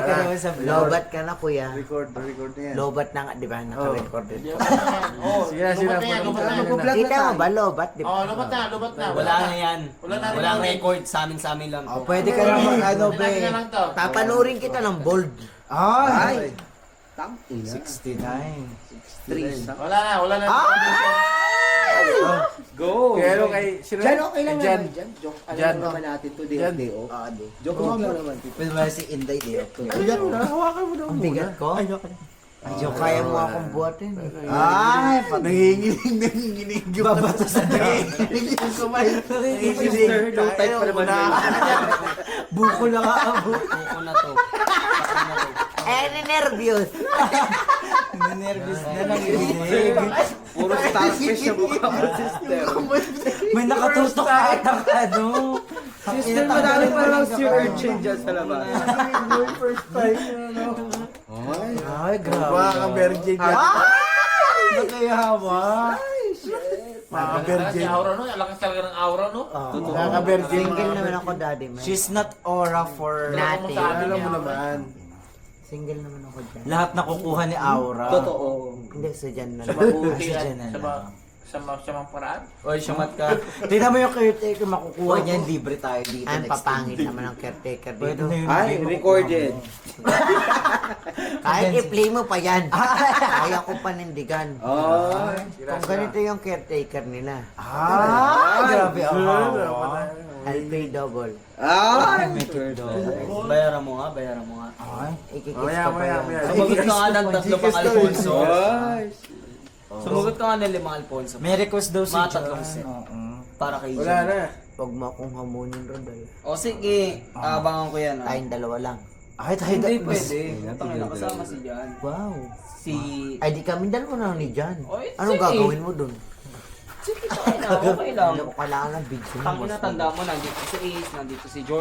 ka naman sa vlog. Lobat ka na, kuya. Record na yan. Lobat na nga, di ba? Naka-recorded. Oh, Sige na, lubat na yan, lubat na yan. Mag-vlog Kita mo ba, lobat? Di ba? Oh, lubat na. Wala na yan. Wala na rin Walang yan. record. Sa amin lang. Oh, pwede ka naman ano, Natin be. na lang to. Papanurin kita ng bold. Ay! Tangina. 69. Wala na. Go! Pero kay... Diyan okay lang Diyan. naman. Diyan. Joke. Diyan. Alam naman natin to day Diyan. of day off. Ah, di. Joke lang naman. Pwede ba si Inday di ako? Ayan mo na, hawakan mo na Ang bigat ko. Ay, Ay, kaya mo akong buhatin. Ay! nanginginig yung Babato sa nanginginig yung kamay. Nanginginig. Low type pa naman. Buko lang ako. Buko na to. Buko na to. Nervyos. Nervous na nanginig. Puro starfish sa mukha mo, sister. May nakatutok kahit ang ano. Sister, madami pa lang si urchin dyan sa labas. First time. Ay, grabe. Mga virgin yan. Ba't kaya hawa? Mga Lakas virgin. yung aura, no? Lakas talaga ng aura, no? Mga virgin. Single naman ako, daddy, man. She's not aura for Nothing. Alam mo naman. Single naman ako dyan. lahat nakukuha ni Aura. Totoo. Hindi, so dyan na Sa lang. mabuti Sa at dyan na sa lang. sa mga paraan. Oy, shamat ka. Tingnan mo yung caretaker, makukuha niya, libre tayo dito. Ang next papangit time. naman ng caretaker Pwede dito. na yun. Ay, recorded. Kahit i-play mo pa yan. Kaya ko panindigan. Oh. Kung ganito yung caretaker nila. Grabe ang hawa. I'll pay double. Ah! Bayaran mo nga. Ay, Ikikis Maya, ko pa maya, yun. maya. Sumagot ka nga ng tatlo pang Alfonso. Ay! Sumagot ka nga ng 5 Alfonso. may request daw si Mga John. tatlong set. Oo. Para kay Wala John. na. Huwag mo akong hamunin, Rodol. O sige, abangan ko yan. Tayong dalawa lang. Ay, tayo Hindi pwede. Tangina kasama si Jan. Wow. Si... Ay, di kami dalawa na lang ni Jan. Oy, Anong sige. gagawin mo dun? Sige, okay lang. Hindi ko kailangan ng video mo. Tangina, tanda mo, nandito si Ace, nandito si George.